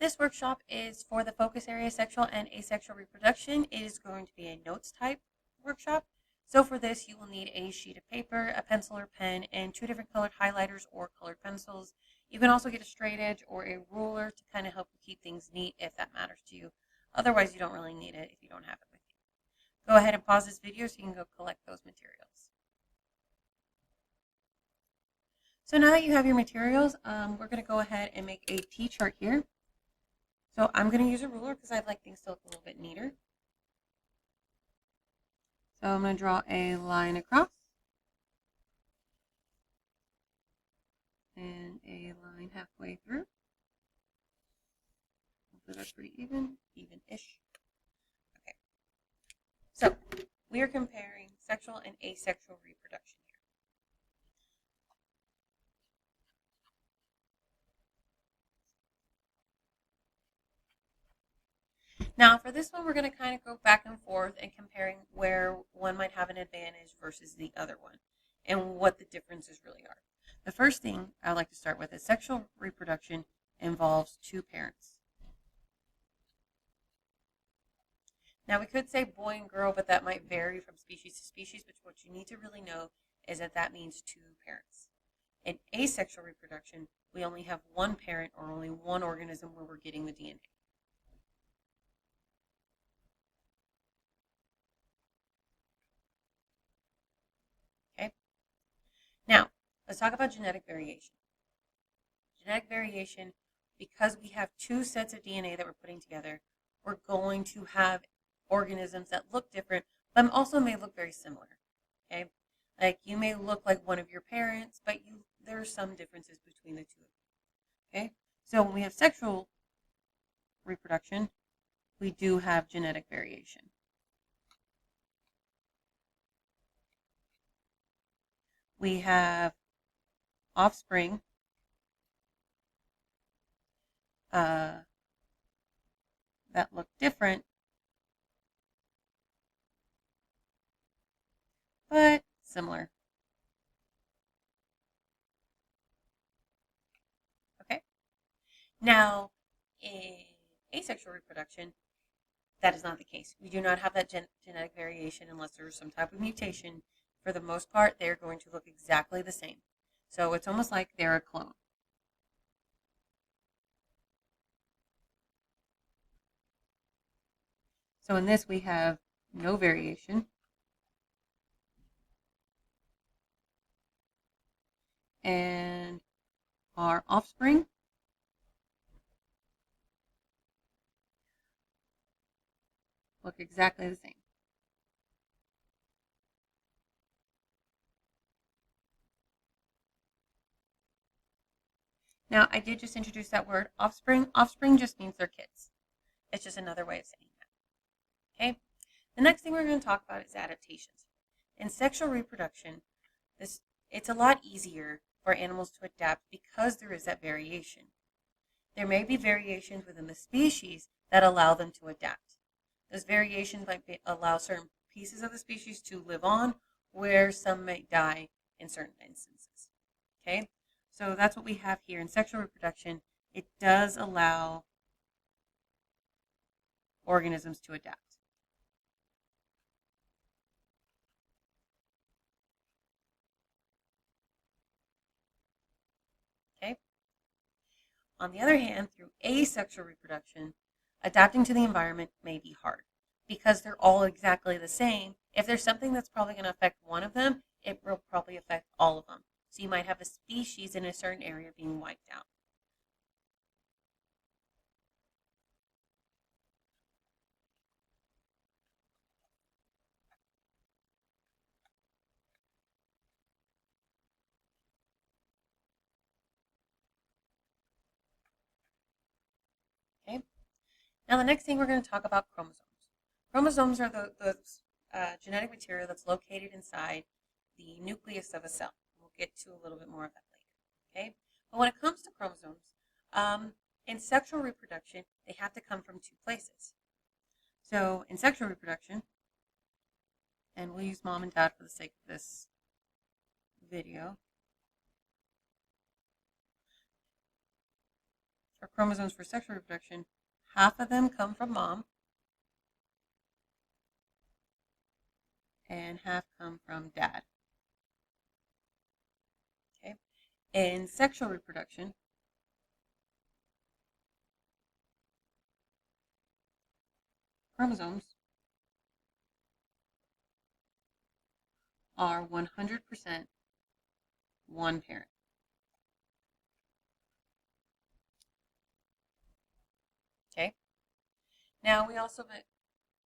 This workshop is for the focus area sexual and asexual reproduction. It is going to be a notes type workshop. So for this, you will need a sheet of paper, a pencil or pen, and 2 different colored highlighters or colored pencils. You can also get a straight edge or a ruler to kind of help you keep things neat if that matters to you. Otherwise, you don't really need it if you don't have it with you. Go ahead and pause this video so you can go collect those materials. So now that you have your materials, we're going to go ahead and make a T-chart here. So I'm going to use a ruler because I'd like things to look a little bit neater. So I'm going to draw a line across and a line halfway through. Hopefully that's pretty even-ish. Okay. So we are comparing sexual and asexual reproduction here. Now for this one, we're going to kind of go back and forth and comparing where one might have an advantage versus the other one and what the differences really are. The first thing I would like to start with is sexual reproduction involves 2 parents. Now we could say boy and girl, but that might vary from species to species, but what you need to really know is that that means 2 parents. In asexual reproduction, we only have 1 parent or only 1 organism where we're getting the DNA. Okay? Now, let's talk about genetic variation. Genetic variation, because we have 2 sets of DNA that we're putting together, we're going to have organisms that look different, but also may look very similar. Okay? Like you may look like one of your parents, but there are some differences between the 2 of you. Okay? So when we have sexual reproduction, we do have genetic variation. We have offspring that look different, but similar. Okay? Now, in asexual reproduction, that is not the case. We do not have that genetic variation unless there's some type of mutation. For the most part, they're going to look exactly the same. So it's almost like they're a clone. So in this, we have no variation. And our offspring look exactly the same. Now, I did just introduce that word offspring. Offspring just means they're kids. It's just another way of saying that. Okay? The next thing we're going to talk about is adaptations. In sexual reproduction, it's a lot easier for animals to adapt because there is that variation. There may be variations within the species that allow them to adapt. Those variations might allow certain pieces of the species to live on, where some may die in certain instances. Okay? So that's what we have here in sexual reproduction. It does allow organisms to adapt. Okay? On the other hand, through asexual reproduction, adapting to the environment may be hard because they're all exactly the same. If there's something that's probably going to affect one of them, it will probably affect all of them. So you might have a species in a certain area being wiped out. Okay. Now the next thing we're going to talk about chromosomes. Chromosomes are the genetic material that's located inside the nucleus of a cell. We'll get to a little bit more of that later. Okay. But when it comes to chromosomes, in sexual reproduction, they have to come from 2 places. So in sexual reproduction, and we'll use mom and dad for the sake of this video. or chromosomes for sexual reproduction, half of them come from mom and half come from dad. Okay. In sexual reproduction, chromosomes are 100% one parent. Okay. Now we also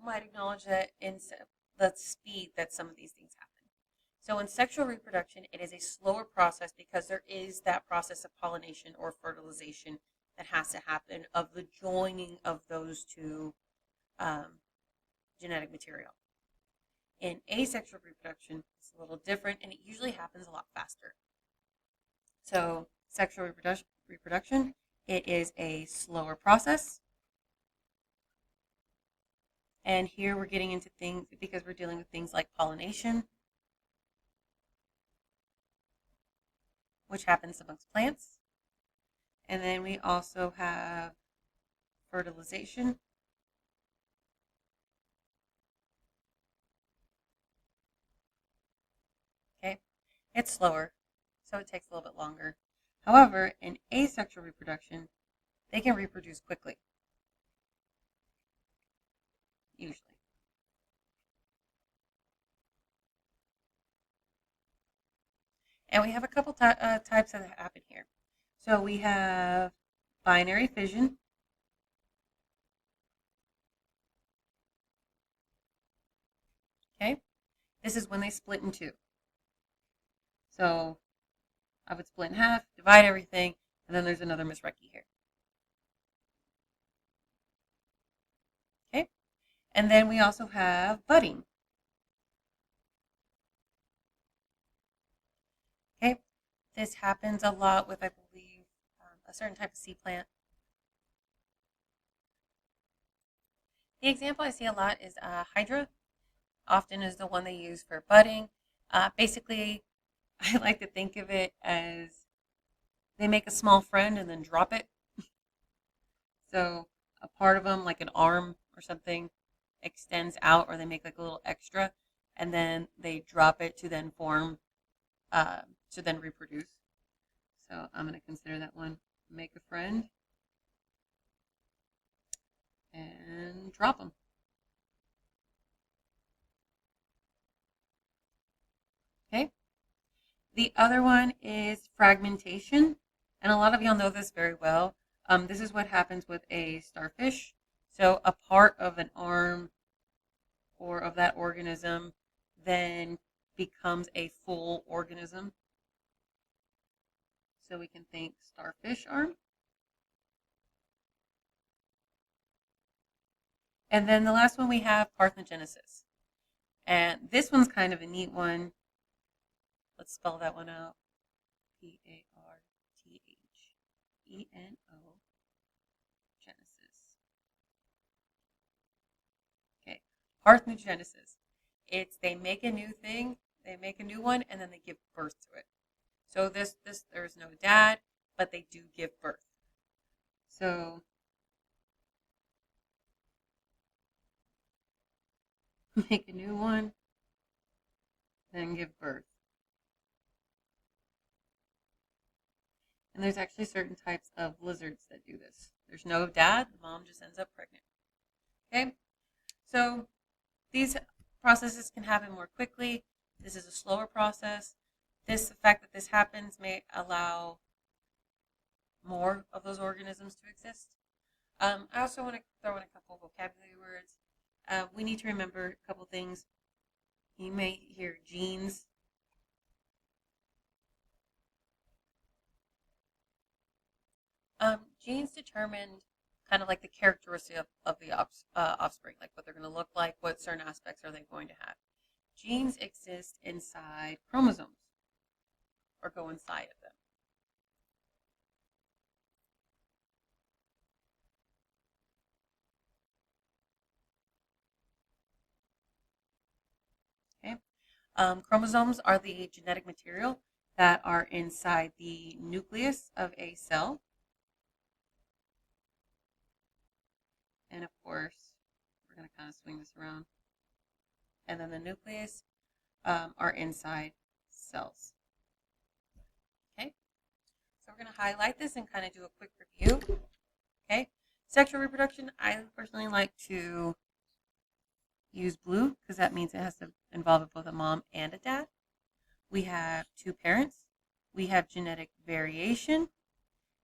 might acknowledge that in the speed that some of these things happen. So in sexual reproduction, it is a slower process because there is that process of pollination or fertilization that has to happen of the joining of those two genetic material. In asexual reproduction, it's a little different and it usually happens a lot faster. So sexual reproduction, it is a slower process. And here we're getting into things because we're dealing with things like pollination, which happens amongst plants. And then we also have fertilization. Okay, it's slower, so it takes a little bit longer. However, in asexual reproduction, they can reproduce quickly, usually. And we have a couple types that happen here. So we have binary fission. Okay, this is when they split in two. So I would split in half, divide everything, and then there's another Miss Recce here. Okay, and then we also have budding. Okay, this happens a lot with, I believe, a certain type of seed plant. The example I see a lot is Hydra. Often is the one they use for budding. Basically, I like to think of it as they make a small friend and then drop it. So a part of them, like an arm or something, extends out, or they make like a little extra, and then they drop it to then form, to then reproduce. So I'm going to consider that one. Make a friend and drop them. Okay. The other one is fragmentation, and a lot of y'all know this very well. This is what happens with a starfish. So a part of an arm or of that organism then becomes a full organism. So we can think starfish arm. And then the last one we have parthenogenesis. And this one's kind of a neat one. Let's spell that one out. Partheno. Genesis. Okay. Parthenogenesis. It's they make a new thing, they make a new one, and then they give birth to it. So this there's no dad, but they do give birth. So make a new one, then give birth. And there's actually certain types of lizards that do this. There's no dad, the mom just ends up pregnant. Okay, so these processes can happen more quickly. This is a slower process. The fact that this happens may allow more of those organisms to exist. I also want to throw in a couple of vocabulary words. We need to remember a couple things. You may hear genes. Genes determine kind of like the characteristic of the offspring, like what they're going to look like, what certain aspects are they going to have. Genes exist inside chromosomes or go inside of them. Okay. Chromosomes are the genetic material that are inside the nucleus of a cell. going to kind of swing this around. And then the nucleus are inside cells. Okay, so we're going to highlight this and kind of do a quick review. Okay, sexual reproduction, I personally like to use blue because that means it has to involve both a mom and a dad. We have two parents. We have genetic variation,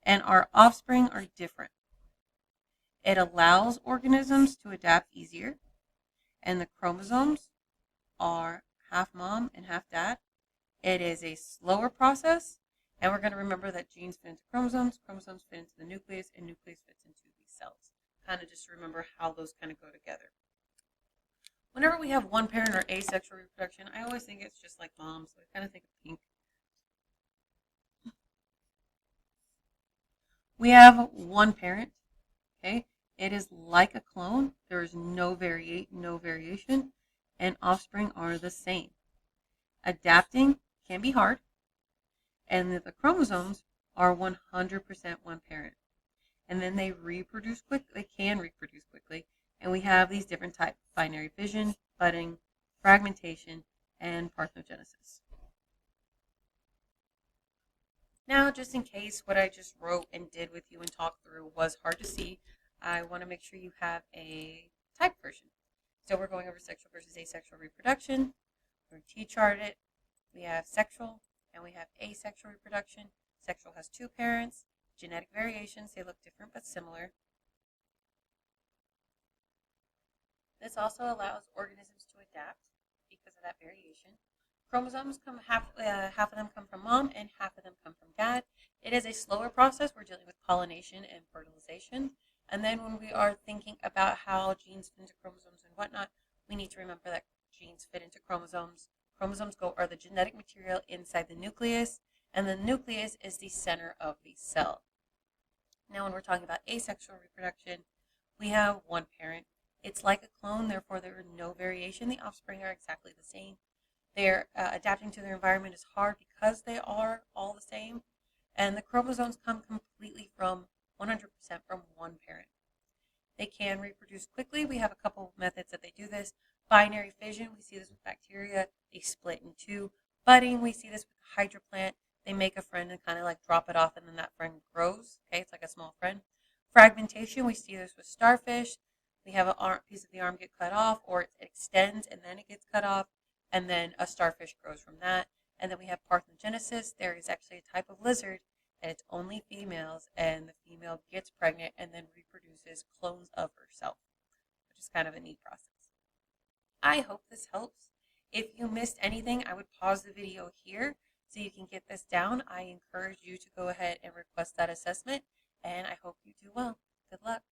and our offspring are different. It allows organisms to adapt easier, and the chromosomes are half mom and half dad. It is a slower process, and we're going to remember that genes fit into chromosomes, chromosomes fit into the nucleus, and nucleus fits into these cells. Kind of just remember how those kind of go together. Whenever we have one parent or asexual reproduction, I always think it's just like mom, so I kind of think of pink. We have one parent, okay? It is like a clone. There is no variation, and offspring are the same. Adapting can be hard, and the chromosomes are 100% one parent. And then they reproduce quickly. They can reproduce quickly, and we have these different types: binary fission, budding, fragmentation, and parthenogenesis. Now, just in case what I just wrote and did with you and talked through was hard to see, I want to make sure you have a typed version. So we're going over sexual versus asexual reproduction. We're going to T-chart it. We have sexual and we have asexual reproduction. Sexual has two parents, genetic variations. They look different but similar. This also allows organisms to adapt because of that variation. Chromosomes come half of them come from mom and half of them come from dad. It is a slower process. We're dealing with pollination and fertilization. And then when we are thinking about how genes fit into chromosomes and whatnot, we need to remember that genes fit into chromosomes. Chromosomes are the genetic material inside the nucleus, and the nucleus is the center of the cell. Now when we're talking about asexual reproduction, we have one parent. It's like a clone, therefore there is no variation. The offspring are exactly the same. They're adapting to their environment is hard because they are all the same. And the chromosomes come completely from 100% from one parent. They can reproduce quickly. We have a couple of methods that they do this. Binary fission, we see this with bacteria. They split in two. Budding, we see this with the hydra plant. They make a friend and kind of like drop it off, and then that friend grows. Okay, it's like a small friend. Fragmentation, we see this with starfish. We have a piece of the arm get cut off, or it extends and then it gets cut off, and then a starfish grows from that. And then we have parthenogenesis. There is actually a type of lizard, and it's only females, and the female gets pregnant and then reproduces clones of herself, which is kind of a neat process. I hope this helps. If you missed anything, I would pause the video here so you can get this down. I encourage you to go ahead and request that assessment, and I hope you do well. Good luck.